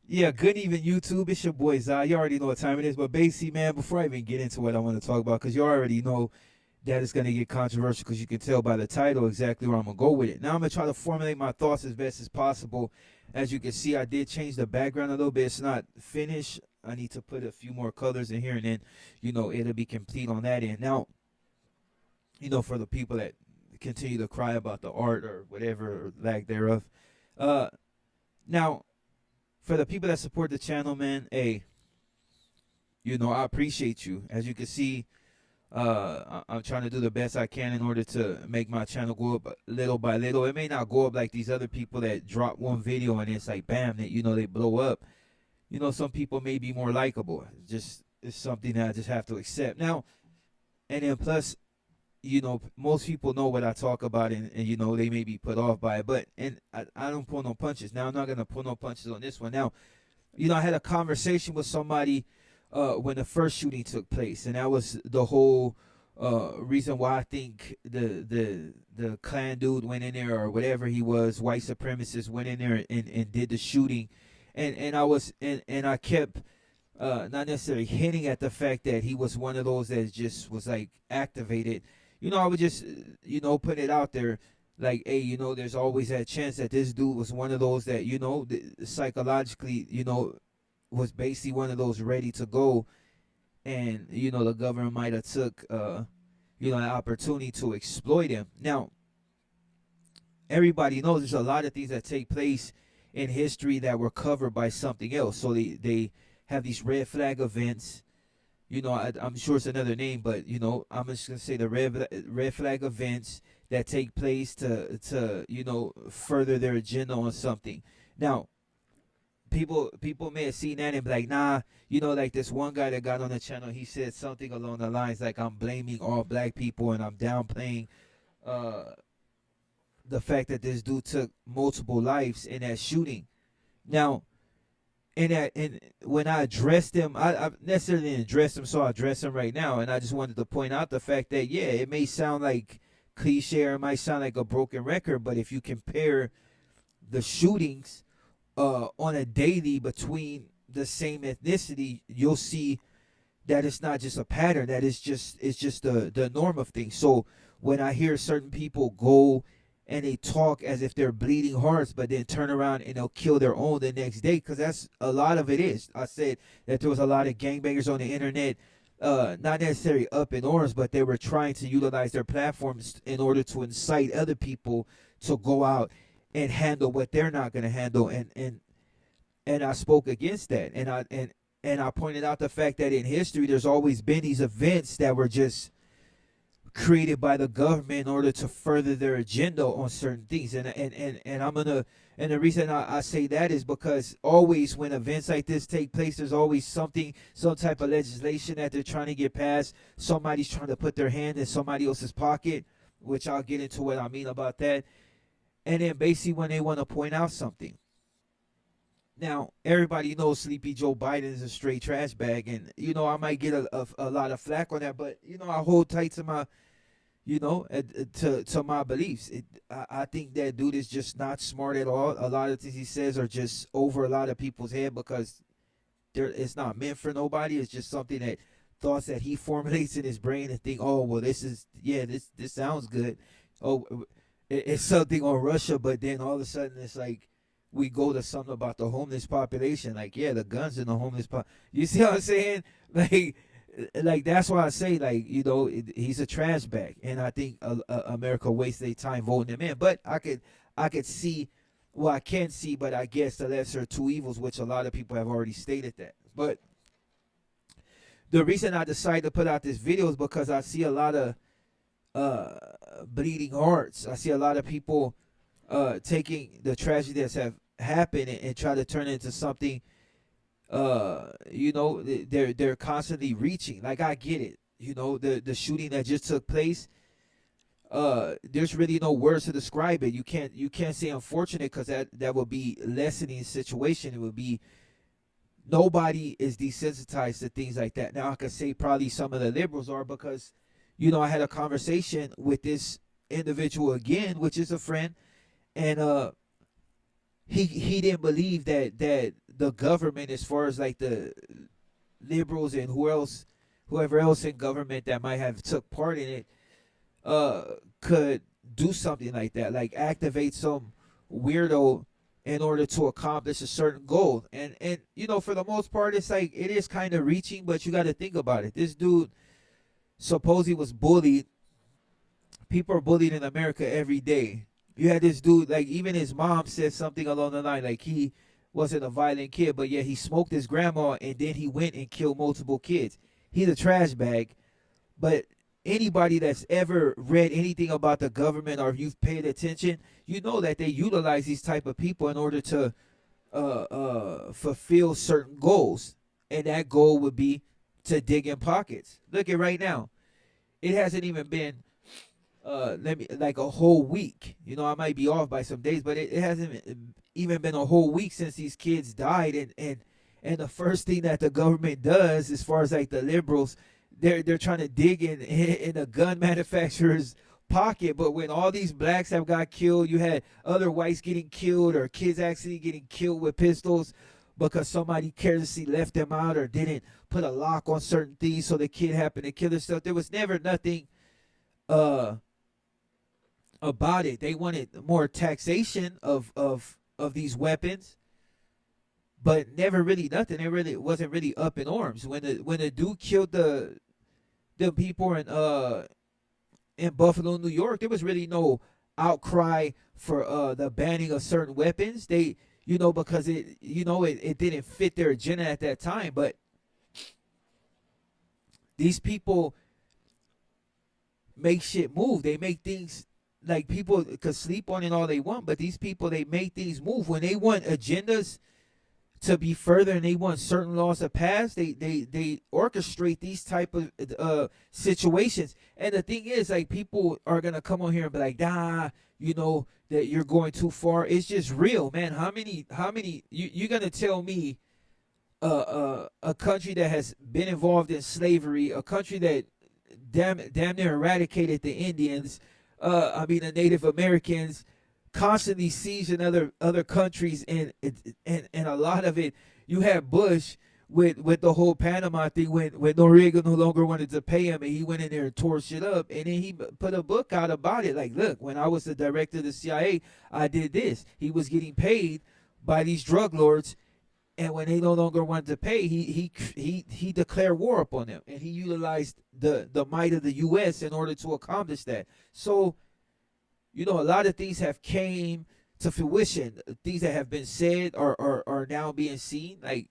Yeah, good even YouTube. It's your boy Zai. You already know what time it is. But basically, man, before I even get into what I want to talk about, because you already know that it's going to get controversial because you can tell by the title exactly where I'm going to go with it. Now, I'm going to try to formulate my thoughts as best as possible. As you can see, I did change the background a little bit. It's not finished. I need to put a few more colors in here, and then, it'll be complete on that end. Now, for the people that continue to cry about the art or whatever, or lack thereof. Uh, now, for the people that support the channel, man, hey, I appreciate you. As you can see, I'm trying to do the best I can in order to make my channel go up little by little. It may not go up like these other people that drop one video and it's like bam, that they blow up. Some people may be more likable. It's something that I just have to accept now. And then plus, most people know what I talk about, and they may be put off by it. But and I don't pull no punches. Now I'm not gonna pull no punches on this one. Now, I had a conversation with somebody when the first shooting took place, and that was the whole reason why I think the Klan dude went in there or whatever he was, white supremacist went in there and did the shooting, and I kept not necessarily hinting at the fact that he was one of those that just was like activated. I would just put it out there like, hey, there's always that chance that this dude was one of those that psychologically, was basically one of those ready to go, and the government might have took an opportunity to exploit him. Now, everybody knows there's a lot of things that take place in history that were covered by something else. So they have these red flag events. I'm sure it's another name, but I'm just gonna say the red flag events that take place to further their agenda on something. Now, people may have seen that and be like, nah, like this one guy that got on the channel, he said something along the lines like, I'm blaming all black people and I'm downplaying uh the fact that this dude took multiple lives in that shooting. Now, and when I addressed him, I necessarily didn't address him, so I address him right now. And I just wanted to point out the fact that yeah, it may sound like cliche or it might sound like a broken record, but if you compare the shootings on a daily between the same ethnicity, you'll see that it's not just a pattern. That it's just the norm of things. So when I hear certain people go and they talk as if they're bleeding hearts, but then turn around and they'll kill their own the next day, because that's a lot of it is. I said that there was a lot of gangbangers on the internet, not necessarily up in arms, but they were trying to utilize their platforms in order to incite other people to go out and handle what they're not going to handle, and I spoke against that, and I pointed out the fact that in history there's always been these events that were just created by the government in order to further their agenda on certain things. And I'm gonna and the reason I say that is because always when events like this take place, there's always some type of legislation that they're trying to get passed. Somebody's trying to put their hand in somebody else's pocket, which I'll get into what I mean about that. And then basically when they want to point out something. Now, everybody knows Sleepy Joe Biden is a straight trash bag, and I might get a lot of flack on that, but I hold tight to my to my beliefs. I think that dude is just not smart at all. A lot of things he says are just over a lot of people's head because it's not meant for nobody. It's just something that thoughts that he formulates in his brain and think, oh well, this sounds good. Oh, it's something on Russia, but then all of a sudden it's like we go to something about the homeless population. Like, yeah, the guns in the homeless You see what I'm saying? Like that's why I say, like, he's a trash bag, and I think America wastes their time voting him in. But I could see, well, I can't see, but I guess the lesser of two evils, which a lot of people have already stated that. But the reason I decided to put out this video is because I see a lot of bleeding hearts. I see a lot of people taking the tragedy that's have happened and try to turn it into something. They're constantly reaching. Like, I get it. The shooting that just took place. There's really no words to describe it. You can't say unfortunate, because that would be lessening the situation. It would be nobody is desensitized to things like that. Now I could say probably some of the liberals are, because I had a conversation with this individual again, which is a friend, and he didn't believe that the government, as far as like the liberals and whoever else in government that might have took part in it, uh could do something like that, like activate some weirdo in order to accomplish a certain goal. And for the most part, it's like it is kind of reaching, but you got to think about it. This dude supposedly was bullied. People are bullied in America every day. You had this dude, like even his mom said something along the line, like he wasn't a violent kid, but yeah, he smoked his grandma and then he went and killed multiple kids. He's a trash bag. But anybody that's ever read anything about the government, or if you've paid attention, you know that they utilize these type of people in order to fulfill certain goals, and that goal would be to dig in pockets. Look at right now. It hasn't even been let me like a whole week. I might be off by some days, but it hasn't even been a whole week since these kids died, and the first thing that the government does, as far as like the liberals, they're trying to dig in a gun manufacturer's pocket. But when all these blacks have got killed, you had other whites getting killed, or kids actually getting killed with pistols because somebody carelessly left them out or didn't put a lock on certain things, so the kid happened to kill himself. There was never nothing uh about it. They wanted more taxation of these weapons, but never really nothing. It really wasn't really up in arms. When the dude killed the people in Buffalo, New York, there was really no outcry for the banning of certain weapons. They because it didn't fit their agenda at that time. But these people make shit move. They make things, like, people could sleep on it all they want, but these people, they make things move. When they want agendas to be further and they want certain laws to pass, they orchestrate these type of situations. And the thing is, like, people are gonna come on here and be like, that you're going too far. It's just real, man. How many you're gonna tell me a country that has been involved in slavery, a country that damn near eradicated the Indians, the Native Americans, constantly sieging other countries, and a lot of it, you had Bush with the whole Panama thing, when Noriega no longer wanted to pay him, and he went in there and tore shit up, and then he put a book out about it, like, look, when I was the director of the CIA, I did this. He was getting paid by these drug lords, and when they no longer wanted to pay, he declared war upon them, and he utilized the might of the U.S. in order to accomplish that. So, a lot of things have came to fruition. Things that have been said are now being seen. Like,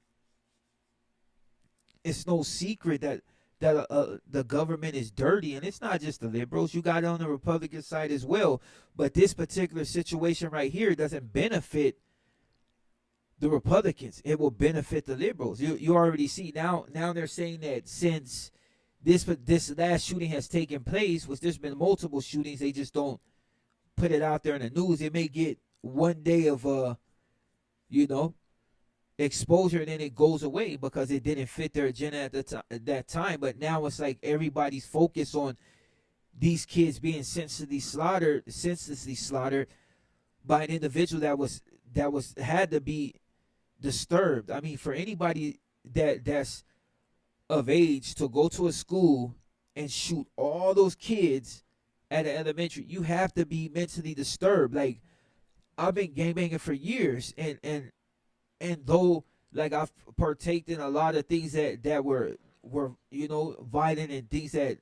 it's no secret that the government is dirty, and it's not just the liberals. You got it on the Republican side as well. But this particular situation right here doesn't benefit the Republicans. It will benefit the liberals. You already see now. Now they're saying that since this last shooting has taken place, which there's been multiple shootings, they just don't put it out there in the news. It may get one day of exposure, and then it goes away because it didn't fit their agenda at that time. But now it's like everybody's focused on these kids being senselessly slaughtered by an individual that had to be disturbed. I mean, for anybody that's of age to go to a school and shoot all those kids at an elementary, you have to be mentally disturbed. Like, I've been gangbanging for years, and though, like, I've partaked in a lot of things that were violent, and things that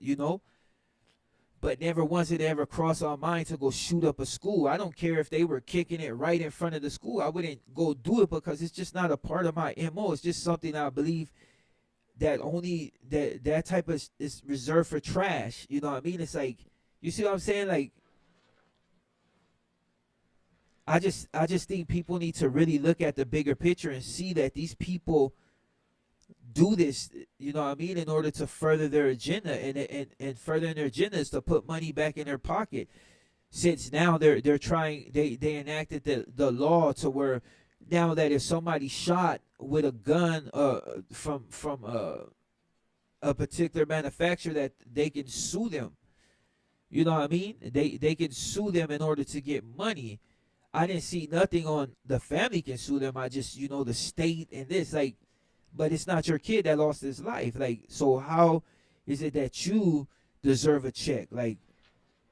but never once did it ever cross our mind to go shoot up a school. I don't care if they were kicking it right in front of the school. I wouldn't go do it because it's just not a part of my MO. It's just something I believe that only that type of is reserved for trash. You know what I mean? It's like, you see what I'm saying? Like, I just think people need to really look at the bigger picture and see that these people do this, you know what I mean, in order to further their agenda, and furthering their agenda is to put money back in their pocket. Since now they're trying, they enacted the law to where now that if somebody's shot with a gun from a particular manufacturer, that they can sue them. You know what I mean? They can sue them in order to get money. I didn't see nothing on the family can sue them. I just, the state and this, like, but it's not your kid that lost his life. Like, so how is it that you deserve a check? Like,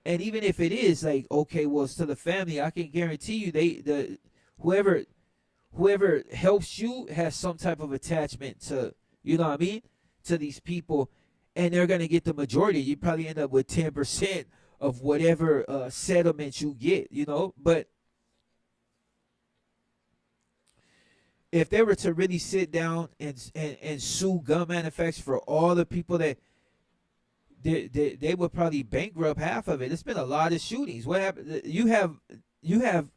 and even if it is, like, okay, well, it's to the family. I can guarantee you, whoever whoever helps you has some type of attachment to, you know what I mean, to these people, and they're gonna get the majority. You probably end up with 10% of whatever settlement you get, But if they were to really sit down and sue gun manufacturers for all the people that they would probably bankrupt half of it. It's been a lot of shootings. What happened? You have.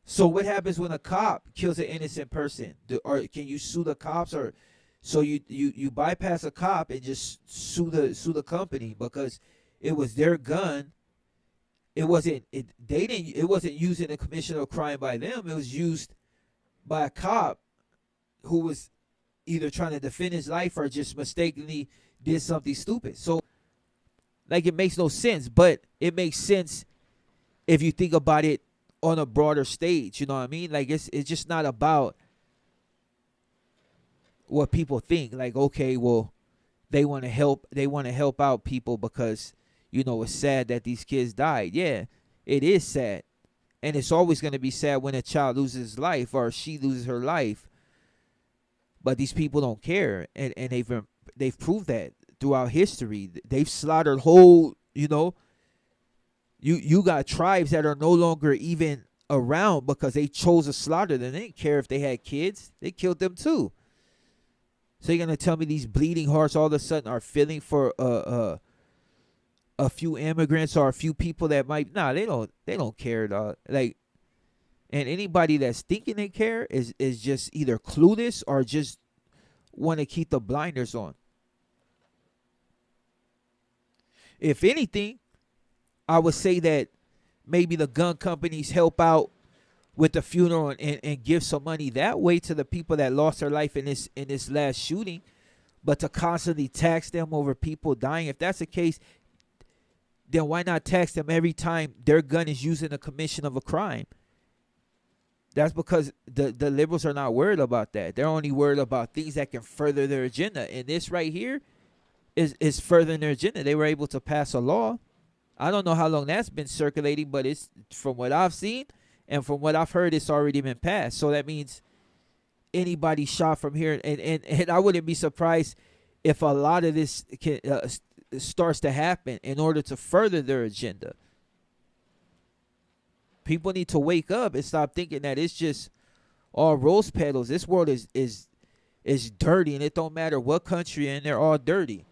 So what happens when a cop kills an innocent person? Or can you sue the cops? Or so you bypass a cop and just sue the company because it was their gun. It wasn't it. They didn't. It wasn't used in the commission of a crime by them. It was used by a cop who was either trying to defend his life or just mistakenly did something stupid. So, like, it makes no sense, but it makes sense if you think about it on a broader stage. You know what I mean? Like, it's just not about what people think. Like, okay, well, they want to help out people because, it's sad that these kids died. Yeah, it is sad. And it's always going to be sad when a child loses his life or she loses her life. But these people don't care, and they've proved that throughout history. They've slaughtered whole, you got tribes that are no longer even around because they chose to slaughter them. They didn't care if they had kids. They killed them too. So you're going to tell me these bleeding hearts all of a sudden are feeling for a few immigrants or a few people that might, they don't care, dog. Like, and anybody that's thinking they care is just either clueless or just want to keep the blinders on. If anything, I would say that maybe the gun companies help out with the funeral and give some money that way to the people that lost their life in this last shooting. But to constantly tax them over people dying, if that's the case, then why not tax them every time their gun is used in the commission of a crime? That's because the liberals are not worried about that. They're only worried about things that can further their agenda. And this right here is furthering their agenda. They were able to pass a law. I don't know how long that's been circulating, but it's from what I've seen and from what I've heard, it's already been passed. So that means anybody shot from here, and I wouldn't be surprised if a lot of this starts to happen in order to further their agenda. People need to wake up and stop thinking that it's just all rose petals. This world is dirty, and it don't matter what country you're in, they're all dirty.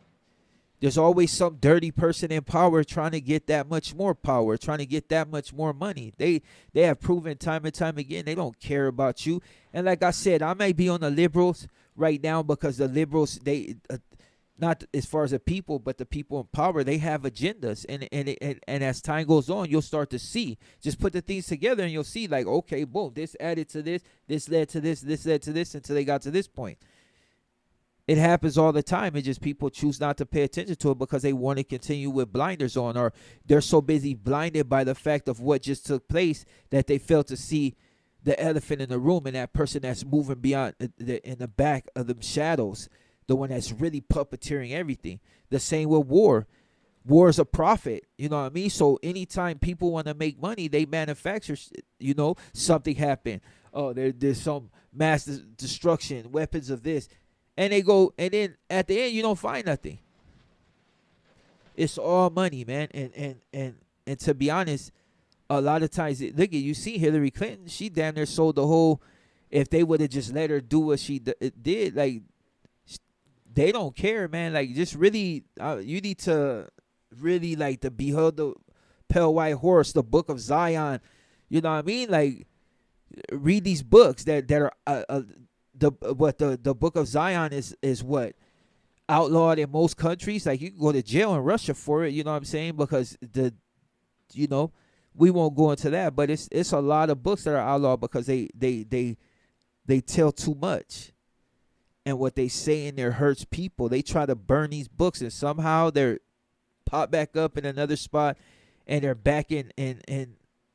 There's always some dirty person in power trying to get that much more power, trying to get that much more money. They have proven time and time again they don't care about you. And like I said, I may be on the liberals right now because the liberals, they not as far as the people, but the people in power, they have agendas. And as time goes on, you'll start to see. Just put the things together and you'll see, like, okay, boom, this added to this led to this led to this until they got to this point. It happens all the time. It's just people choose not to pay attention to it because they want to continue with blinders on, or they're so busy blinded by the fact of what just took place that they fail to see the elephant in the room and that person that's moving beyond in the back of the shadows, the one that's really puppeteering everything. The same with war. War is a profit, you know what I mean? So anytime people want to make money, they manufacture, something happen. Oh, there's some mass destruction, weapons of this. And they go, and then at the end, you don't find nothing. It's all money, man. And to be honest, a lot of times, look at, you see Hillary Clinton, she damn near sold the whole, if they would have just let her do what she did, like, they don't care, man. Like, just really, you need to really, like, to behold the pale white horse, the book of Zion. You know what I mean? Like, read these books that are, the book of Zion is what outlawed in most countries. Like, you can go to jail in Russia for it, you know what I'm saying? Because we won't go into that, but it's a lot of books that are outlawed because they tell too much, and what they say in there hurts people. They try to burn these books, and somehow they're pop back up in another spot, and they're back in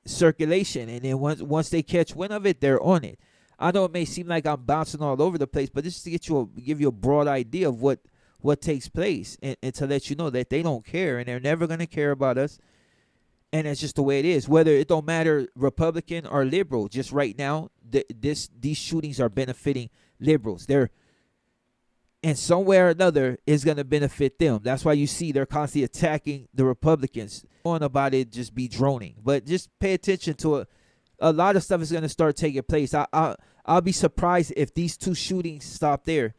circulation, and then once they catch wind of it, they're on it. I know it may seem like I'm bouncing all over the place, but this is to give you a broad idea of what takes place, and to let you know that they don't care, and they're never gonna care about us, and it's just the way it is. Whether it don't matter Republican or liberal, just right now, these shootings are benefiting liberals. They're and somewhere or another is going to benefit them. That's why you see they're constantly attacking the Republicans. On about it, just be droning, but just pay attention to it. A lot of stuff is going to start taking place. I'll be surprised if these two shootings stop there,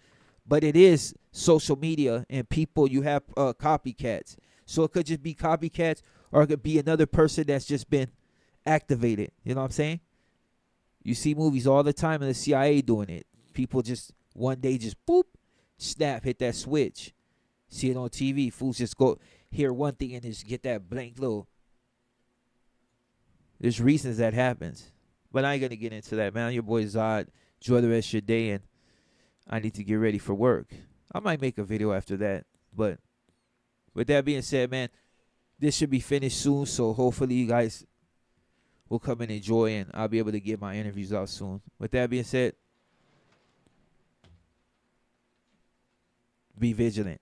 but it is social media and people. You have copycats, so it could just be copycats, or it could be another person that's just been activated. You know what I'm saying? You see movies all the time, and the CIA doing it. People just one day just boop, snap, hit that switch. See it on TV. Fools just go hear one thing and just get that blank little. There's reasons that happens. But I ain't going to get into that, man. Your boy Zod. Enjoy the rest of your day, and I need to get ready for work. I might make a video after that. But with that being said, man, this should be finished soon. So hopefully you guys will come and enjoy, and I'll be able to get my interviews out soon. With that being said, be vigilant.